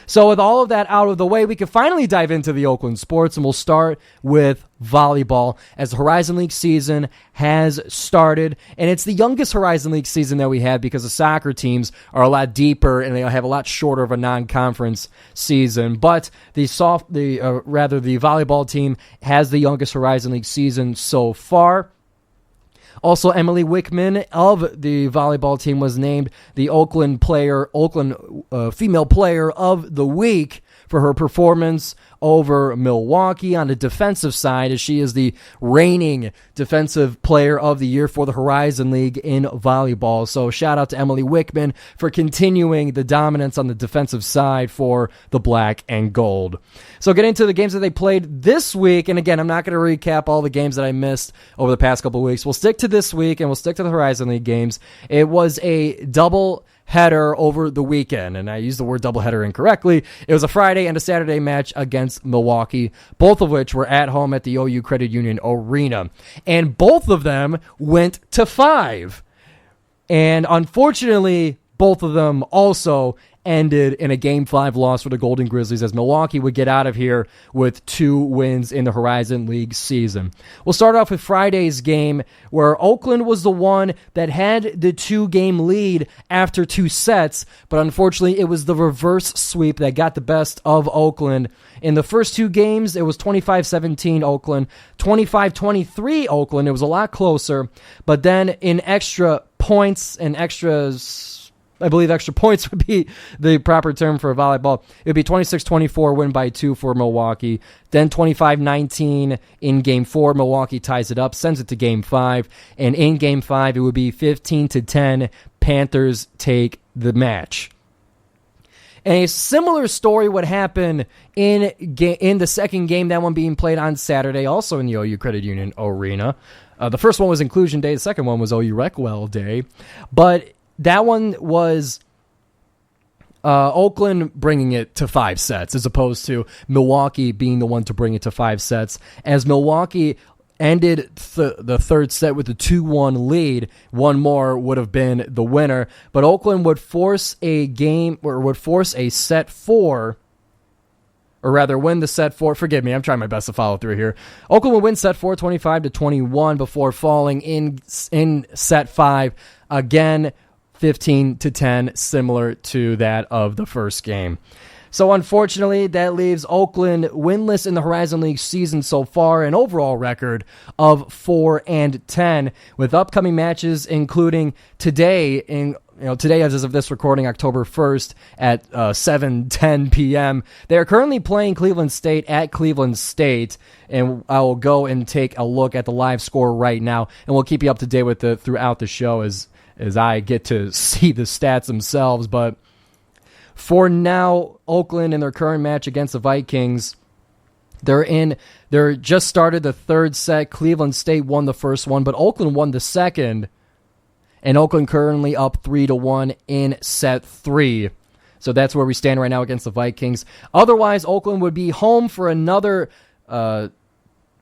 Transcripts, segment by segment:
So with all of that out of the way, we can finally dive into the Oakland sports, and we'll start with volleyball as the Horizon League season has started. And it's the youngest Horizon League season that we had because the soccer teams are a lot deeper and they have a lot shorter of a non-conference season. But the volleyball team has the youngest Horizon League season so far. Also, Emily Wickman of the volleyball team was named the Oakland Female Player of the Week for her performance over Milwaukee on the defensive side, as she is the reigning Defensive Player of the Year for the Horizon League in volleyball. So shout out to Emily Wickman for continuing the dominance on the defensive side for the black and gold. So getting into the games that they played this week, and again, I'm not going to recap all the games that I missed over the past couple of weeks. We'll stick to this week, and we'll stick to the Horizon League games. It was a double header over the weekend, and I used the word doubleheader incorrectly. It was a Friday and a Saturday match against Milwaukee, both of which were at home at the OU Credit Union Arena, and both of them went to 5. And unfortunately, both of them also ended in a Game 5 loss for the Golden Grizzlies, as Milwaukee would get out of here with 2 wins in the Horizon League season. We'll start off with Friday's game, where Oakland was the one that had the 2-game lead after 2 sets, but unfortunately it was the reverse sweep that got the best of Oakland. In the first 2 games, it was 25-17 Oakland, 25-23 Oakland. It was a lot closer, but then in extra points and extras, I believe extra points would be the proper term for volleyball. It would be 26-24, win by 2 for Milwaukee. Then 25-19 in Game 4. Milwaukee ties it up, sends it to Game 5. And in Game 5, it would be 15-10. Panthers take the match. And a similar story would happen in the second game, that one being played on Saturday, also in the OU Credit Union Arena. The first one was Inclusion Day. The second one was OU Recwell Day. But that one was Oakland bringing it to 5 sets as opposed to Milwaukee being the one to bring it to 5 sets. As Milwaukee ended the third set with a 2-1 lead, one more would have been the winner. But Oakland would force a set 4. Or rather, win the set 4. Forgive me, I'm trying my best to follow through here. Oakland would win set 4, 25-21, before falling in set 5 again, 15-10, similar to that of the first game. So unfortunately, that leaves Oakland winless in the Horizon League season so far, an overall record of 4-10, with upcoming matches including today as of this recording, October 1st at 7:10 p.m. They are currently playing Cleveland State at Cleveland State, and I will go and take a look at the live score right now, and we'll keep you up to date with it throughout the show as I get to see the stats themselves. But for now, Oakland in their current match against the Vikings, they're just started the third set. Cleveland State won the first one, but Oakland won the second, and Oakland currently up 3-1 in set 3. So that's where we stand right now against the Vikings. Otherwise, Oakland would be home for another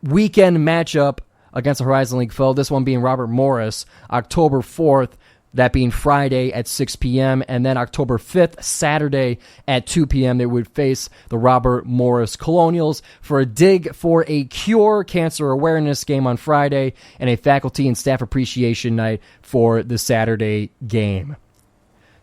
weekend matchup against the Horizon League foe, this one being Robert Morris, October 4th, that being Friday at 6 p.m., and then October 5th, Saturday at 2 p.m., they would face the Robert Morris Colonials for a Dig for a Cure cancer awareness game on Friday, and a faculty and staff appreciation night for the Saturday game.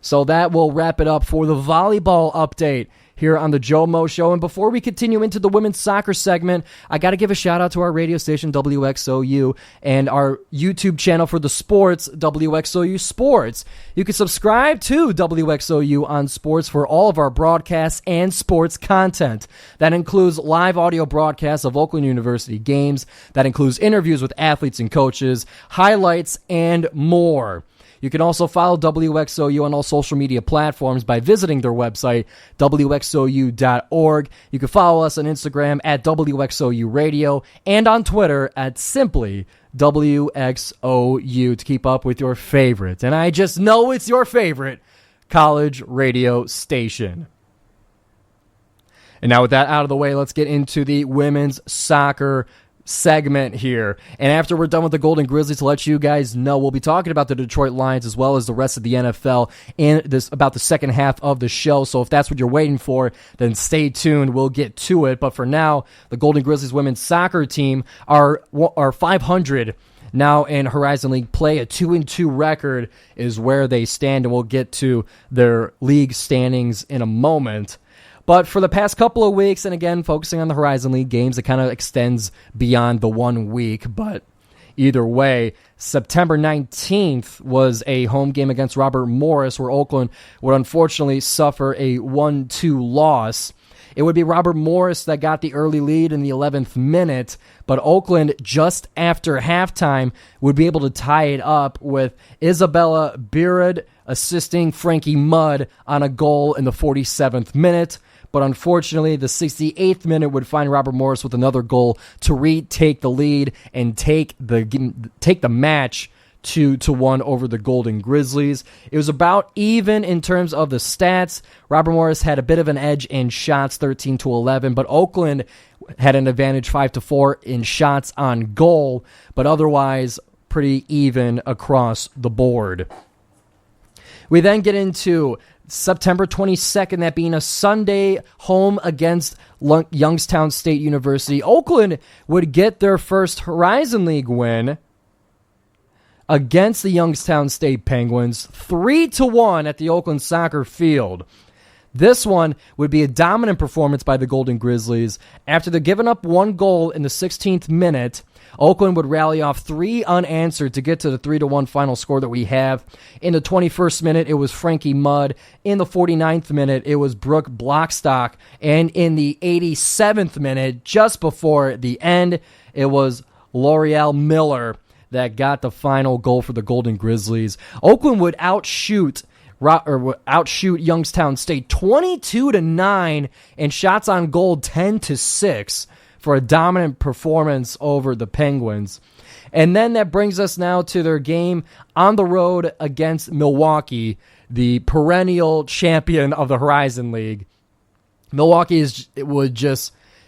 So that will wrap it up for the volleyball update here on the GioMoShow. And before we continue into the women's soccer segment, I got to give a shout out to our radio station, WXOU, and our YouTube channel for the sports, WXOU Sports. You can subscribe to WXOU on Sports for all of our broadcasts and sports content. That includes live audio broadcasts of Oakland University games. That includes interviews with athletes and coaches, highlights, and more. You can also follow WXOU on all social media platforms by visiting their website, WXOU.org. You can follow us on Instagram at WXOU Radio and on Twitter at simply WXOU to keep up with your favorite, and I just know it's your favorite, college radio station. And now with that out of the way, let's get into the women's soccer segment here. And after we're done with the Golden Grizzlies, to let you guys know, we'll be talking about the Detroit Lions as well as the rest of the NFL in this about the second half of the show. So if that's what you're waiting for, then stay tuned. We'll get to it. But for now, the Golden Grizzlies women's soccer team are 500 now in Horizon League play. A 2-2 record is where they stand, and we'll get to their league standings in a moment. But for the past couple of weeks, and again, focusing on the Horizon League games, it kind of extends beyond the 1 week. But either way, September 19th was a home game against Robert Morris, where Oakland would unfortunately suffer a 1-2 loss. It would be Robert Morris that got the early lead in the 11th minute, but Oakland, just after halftime, would be able to tie it up with Isabella Bird assisting Frankie Mudd on a goal in the 47th minute. But unfortunately, the 68th minute would find Robert Morris with another goal to retake the lead and take the match 2-1 over the Golden Grizzlies. It was about even in terms of the stats. Robert Morris had a bit of an edge in shots, 13-11, but Oakland had an advantage 5-4 in shots on goal, but otherwise pretty even across the board. We then get into September 22nd, that being a Sunday, home against Youngstown State University. Oakland would get their first Horizon League win against the Youngstown State Penguins, 3-1 at the Oakland Soccer Field. This one would be a dominant performance by the Golden Grizzlies. After they're giving up 1 goal in the 16th minute, Oakland would rally off 3 unanswered to get to the 3-1 final score that we have. In the 21st minute, it was Frankie Mudd. In the 49th minute, it was Brooke Blockstock. And in the 87th minute, just before the end, it was L'Oreal Miller that got the final goal for the Golden Grizzlies. Oakland would outshoot Youngstown State 22-9 and shots on goal 10-6 for a dominant performance over the Penguins. And then that brings us now to their game on the road against Milwaukee, the perennial champion of the Horizon League. Milwaukee is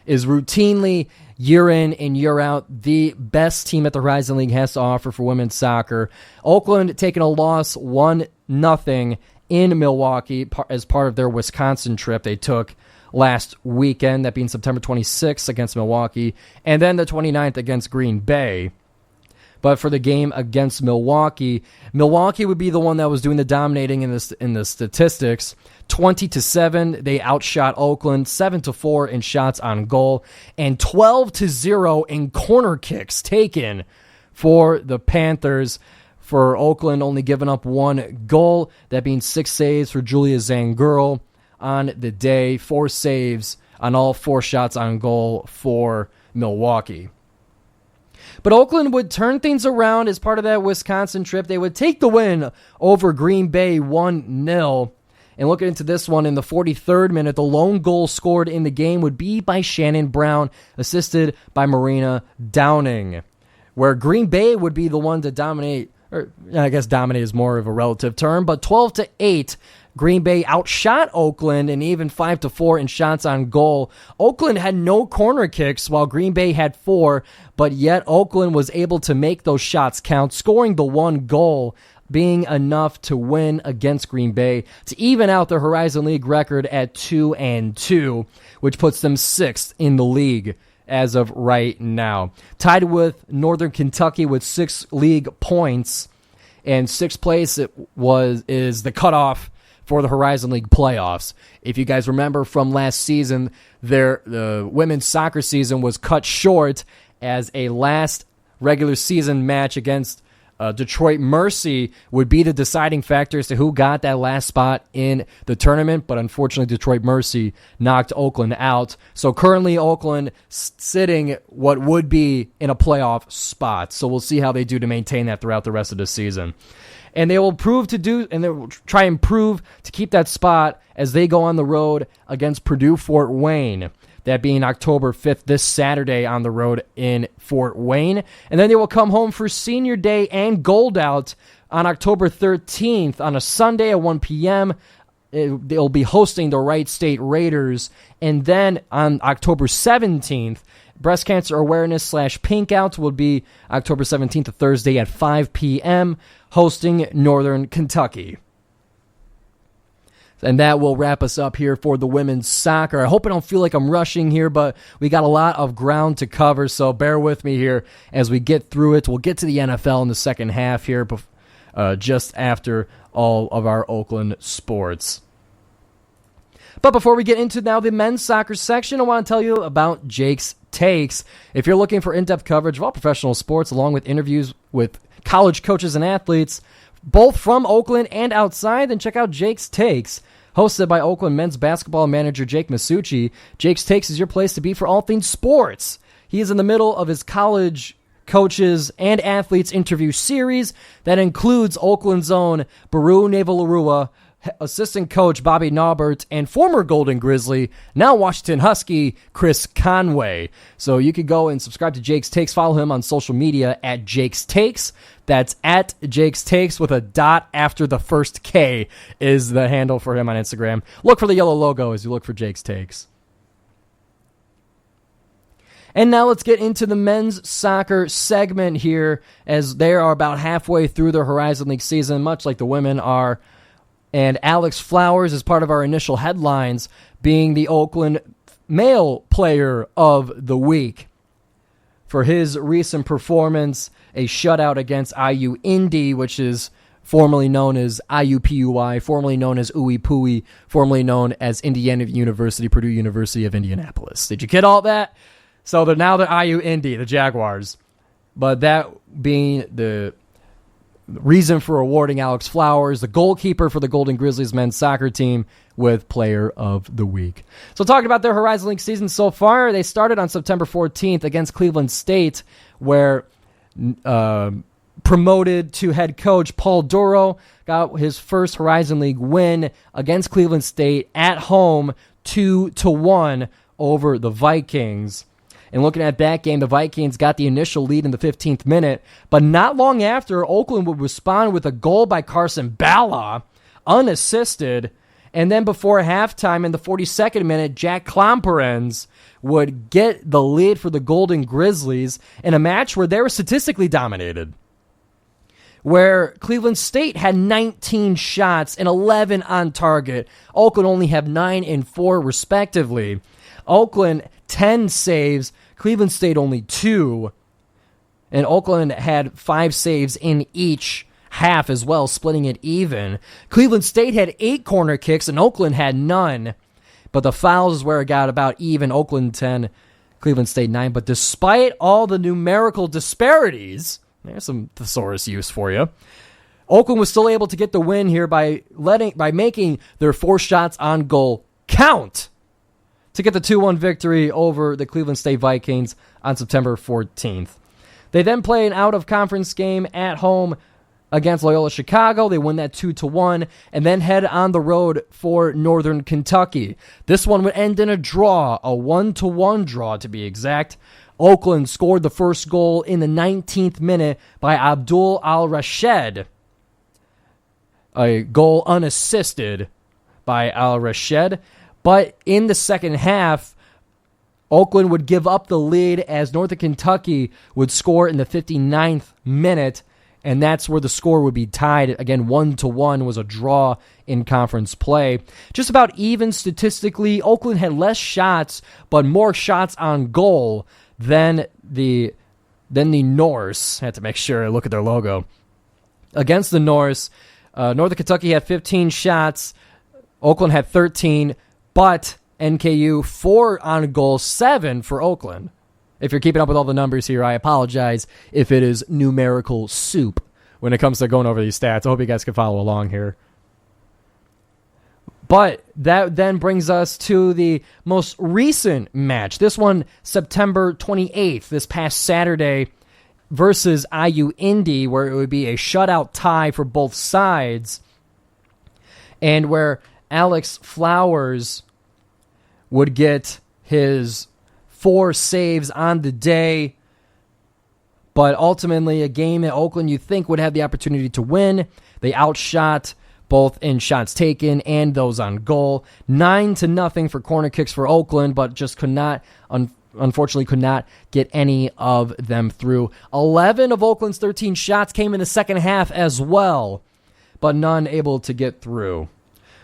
routinely, year in and year out, the best team that the Horizon League has to offer for women's soccer. Oakland taking a loss 1-0 in Milwaukee as part of their Wisconsin trip they took last weekend, that being September 26th against Milwaukee, and then the 29th against Green Bay. But for the game against Milwaukee, Milwaukee would be the one that was doing the dominating in the statistics. 20-7, they outshot Oakland, 7-4 in shots on goal, and 12-0 in corner kicks taken for the Panthers. For Oakland, only giving up 1 goal, that being 6 saves for Julia Zangurl on the day, 4 saves on all 4 shots on goal for Milwaukee. But Oakland would turn things around as part of that Wisconsin trip. They would take the win over Green Bay 1-0. And looking into this one, in the 43rd minute, the lone goal scored in the game would be by Shannon Brown, assisted by Marina Downing, where Green Bay would be the one to dominate, or I guess dominate is more of a relative term, but 12-8, Green Bay outshot Oakland, and even 5-4 in shots on goal. Oakland had no corner kicks while Green Bay had 4, but yet Oakland was able to make those shots count, scoring the 1 goal, being enough to win against Green Bay to even out their Horizon League record at 2-2, which puts them 6th in the league as of right now. Tied with Northern Kentucky with 6 league points, and 6th place is the cutoff for the Horizon League playoffs. If you guys remember from last season, the women's soccer season was cut short as a last regular season match against Detroit Mercy would be the deciding factor as to who got that last spot in the tournament, but unfortunately Detroit Mercy knocked Oakland out. So currently Oakland sitting what would be in a playoff spot. So we'll see how they do to maintain that throughout the rest of the season. And they will they will try and prove to keep that spot as they go on the road against Purdue Fort Wayne. That being October 5th, this Saturday on the road in Fort Wayne. And then they will come home for Senior Day and Gold Out on October 13th on a Sunday at 1 p.m. They'll be hosting the Wright State Raiders. And then on October 17th, breast cancer awareness / pink out will be October 17th, a Thursday at 5 p.m., hosting Northern Kentucky. And that will wrap us up here for the women's soccer. I hope I don't feel like I'm rushing here, but we got a lot of ground to cover, so bear with me here as we get through it. We'll get to the NFL in the second half here, just after all of our Oakland sports. But before we get into now the men's soccer section, I want to tell you about Jake's Takes. If you're looking for in-depth coverage of all professional sports, along with interviews with college coaches and athletes, both from Oakland and outside, then check out Jake's Takes. Hosted by Oakland men's basketball manager Jake Masucci, Jake's Takes is your place to be for all things sports. He is in the middle of his college coaches and athletes interview series that includes Oakland's own Baru Navalurua, assistant coach Bobby Naubert, and former Golden Grizzly, now Washington Husky, Chris Conway. So you could go and subscribe to Jake's Takes. Follow him on social media at Jake's Takes. That's at Jake's Takes with a dot after the first K is the handle for him on Instagram. Look for the yellow logo as you look for Jake's Takes. And now let's get into the men's soccer segment here, as they are about halfway through their Horizon League season, much like the women are. And Alex Flowers is part of our initial headlines, being the Oakland Male Player of the Week for his recent performance, a shutout against IU Indy, which is formerly known as IUPUI, formerly known as Uipui, formerly known as Indiana University, Purdue University of Indianapolis. Did you get all that? So now they're IU Indy, the Jaguars. But that being the reason for awarding Alex Flowers, the goalkeeper for the Golden Grizzlies men's soccer team, with Player of the Week. So talking about their Horizon League season so far, they started on September 14th against Cleveland State, where promoted to head coach Paul Duro got his first Horizon League win against Cleveland State at home, 2-1 over the Vikings. And looking at that game, the Vikings got the initial lead in the 15th minute, but not long after, Oakland would respond with a goal by Carson Bala, unassisted, and then before halftime in the 42nd minute, Jack Klomperens would get the lead for the Golden Grizzlies in a match where they were statistically dominated, where Cleveland State had 19 shots and 11 on target. Oakland only have 9 and 4 respectively. Oakland 10 saves, Cleveland State only 2, and Oakland had 5 saves in each half as well, splitting it even. Cleveland State had 8 corner kicks and Oakland had none, but the fouls is where it got about even. Oakland 10, Cleveland State 9, but despite all the numerical disparities, there's some thesaurus use for you, Oakland was still able to get the win here by making their 4 shots on goal count to get the 2-1 victory over the Cleveland State Vikings on September 14th. They then play an out-of-conference game at home against Loyola Chicago. They win that 2-1, and then head on the road for Northern Kentucky. This one would end in a draw, a 1-1 draw to be exact. Oakland scored the first goal in the 19th minute by Abdul Al-Rashed. A goal unassisted by Al-Rashed. But in the second half, Oakland would give up the lead as Northern Kentucky would score in the 59th minute, and that's where the score would be tied. Again, 1-1 was a draw in conference play. Just about even statistically, Oakland had less shots, but more shots on goal than the Norse. I had to make sure I look at their logo. Against the Norse, Northern Kentucky had 15 shots, Oakland had 13, but NKU 4 on goal, 7 for Oakland. If you're keeping up with all the numbers here, I apologize if it is numerical soup when it comes to going over these stats. I hope you guys can follow along here. But that then brings us to the most recent match. This one, September 28th, this past Saturday, versus IU Indy, where it would be a shutout tie for both sides, and where Alex Flowers would get his 4 saves on the day, but ultimately a game that Oakland you think would have the opportunity to win. They outshot both in shots taken and those on goal. 9-0 for corner kicks for Oakland, but just could not unfortunately could not get any of them through. 11 of Oakland's 13 shots came in the second half as well, but none able to get through.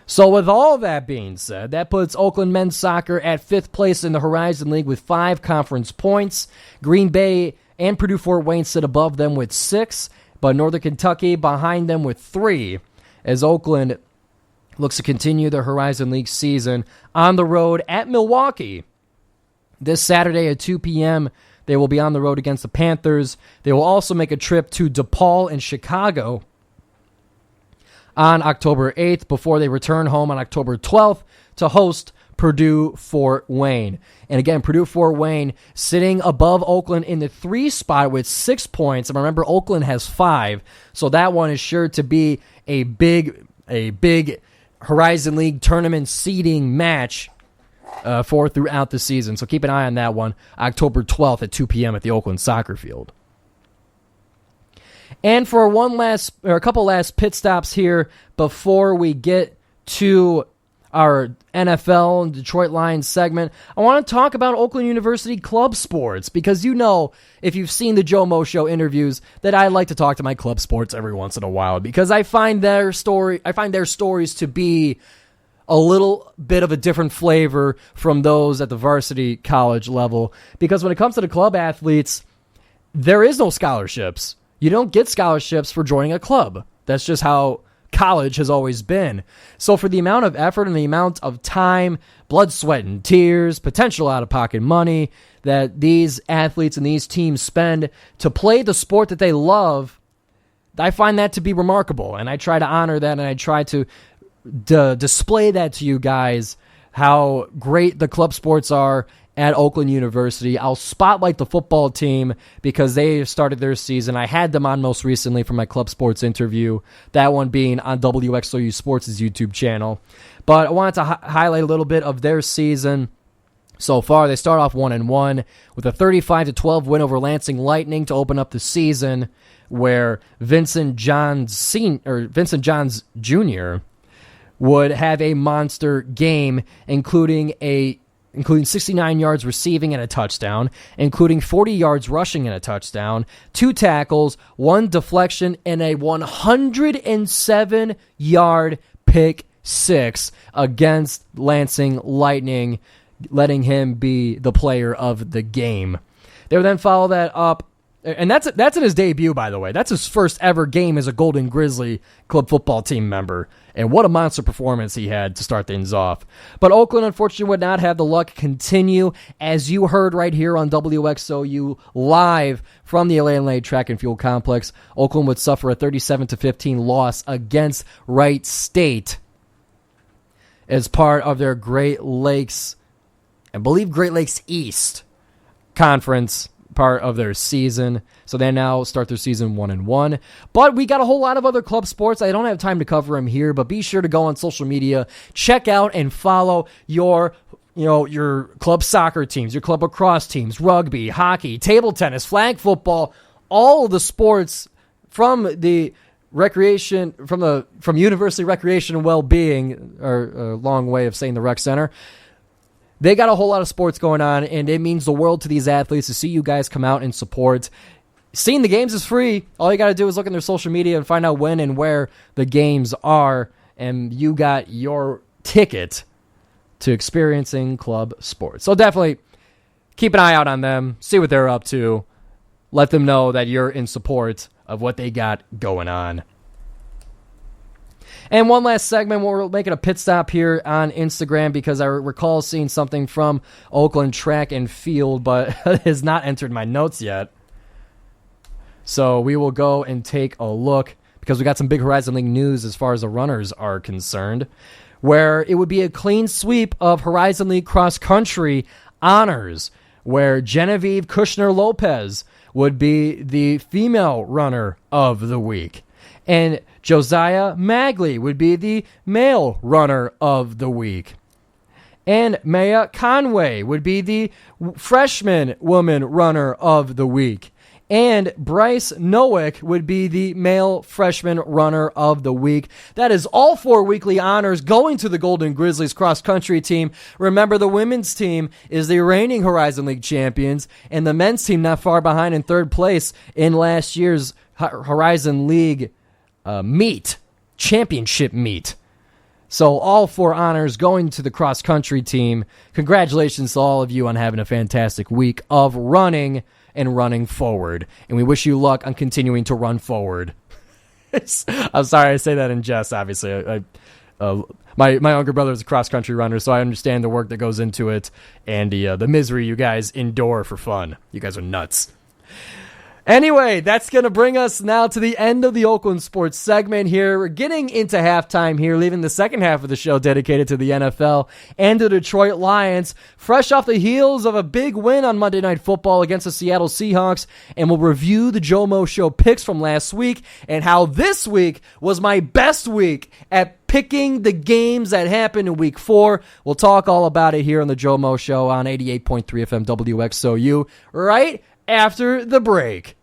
So with all that being said, that puts Oakland men's soccer at 5th place in the Horizon League with 5 conference points. Green Bay and Purdue Fort Wayne sit above them with 6, but Northern Kentucky behind them with 3, as Oakland looks to continue their Horizon League season on the road at Milwaukee. This Saturday at 2 p.m., they will be on the road against the Panthers. They will also make a trip to DePaul and Chicago on October 8th before they return home on October 12th to host Purdue Fort Wayne. And again, Purdue Fort Wayne sitting above Oakland in the 3 spot with 6 points. And remember, Oakland has 5, so that one is sure to be a big Horizon League tournament seeding match for throughout the season. So keep an eye on that one, October 12th at 2 p.m. at the Oakland Soccer Field. And for a couple last pit stops here before we get to our NFL and Detroit Lions segment, I want to talk about Oakland University club sports, because you know, if you've seen the GioMoShow interviews, that I like to talk to my club sports every once in a while, because I find their stories to be a little bit of a different flavor from those at the varsity college level. Because when it comes to the club athletes, there is no scholarships. You don't get scholarships for joining a club. That's just how college has always been. So for the amount of effort and the amount of time, blood, sweat, and tears, potential out-of-pocket money that these athletes and these teams spend to play the sport that they love, I find that to be remarkable. And I try to honor that, and I try to display that to you guys, how great the club sports are at Oakland University. I'll spotlight the football team because they started their season. I had them on most recently for my club sports interview, that one being on WXOU Sports' YouTube channel. But I wanted to highlight a little bit of their season so far. They start off 1-1 with a 35-12 win over Lansing Lightning to open up the season, where Vincent Johns Jr. would have a monster game, including 69 yards receiving and a touchdown, including 40 yards rushing and a touchdown, 2 tackles, 1 deflection, and a 107-yard pick 6 against Lansing Lightning, letting him be the player of the game. They would then follow that up, and that's in his debut, by the way. That's his first ever game as a Golden Grizzly club football team member. And what a monster performance he had to start things off. But Oakland, unfortunately, would not have the luck continue. As you heard right here on WXOU live from the Atlanta Track and Field Complex, Oakland would suffer a 37-15 loss against Wright State as part of their Great Lakes, I believe Great Lakes East Conference part of their season. So they now start their season 1-1. But we got a whole lot of other club sports. I don't have time to cover them here, but be sure to go on social media, check out and follow your club soccer teams, your club lacrosse teams, rugby, hockey, table tennis, flag football, all of the sports from the recreation, from University Recreation and Wellbeing, or a long way of saying the rec center. They got a whole lot of sports going on, and it means the world to these athletes to see you guys come out and support. Seeing the games is free. All you got to do is look in their social media and find out when and where the games are, and you got your ticket to experiencing club sports. So definitely keep an eye out on them, see what they're up to, let them know that you're in support of what they got going on. And one last segment, we're making a pit stop here on Instagram because I recall seeing something from Oakland Track and Field, but it has not entered my notes yet. So we will go and take a look, because we got some big Horizon League news as far as the runners are concerned, where it would be a clean sweep of Horizon League cross country honors, where Genevieve Kushner-Lopez would be the female runner of the week, and Josiah Magley would be the male runner of the week. And Maya Conway would be the freshman woman runner of the week. and Bryce Nowick would be the male freshman runner of the week. That is all 4 weekly honors going to the Golden Grizzlies cross-country team. Remember, the women's team is the reigning Horizon League champions, and the men's team not far behind in third place in last year's Horizon League championship meet. So all 4 honors going to the cross-country team. Congratulations to all of you on having a fantastic week of running and running forward. And we wish you luck on continuing to run forward. I'm sorry I say that in jest, obviously. My younger brother is a cross-country runner, so I understand the work that goes into it and the misery you guys endure for fun. You guys are nuts. Anyway, that's going to bring us now to the end of the Oakland Sports segment here. We're getting into halftime here, leaving the second half of the show dedicated to the NFL and the Detroit Lions, fresh off the heels of a big win on Monday Night Football against the Seattle Seahawks, and we'll review the GioMoShow picks from last week and how this week was my best week at picking the games that happened in Week 4. We'll talk all about it here on the GioMoShow on 88.3 FM WXOU right after the break.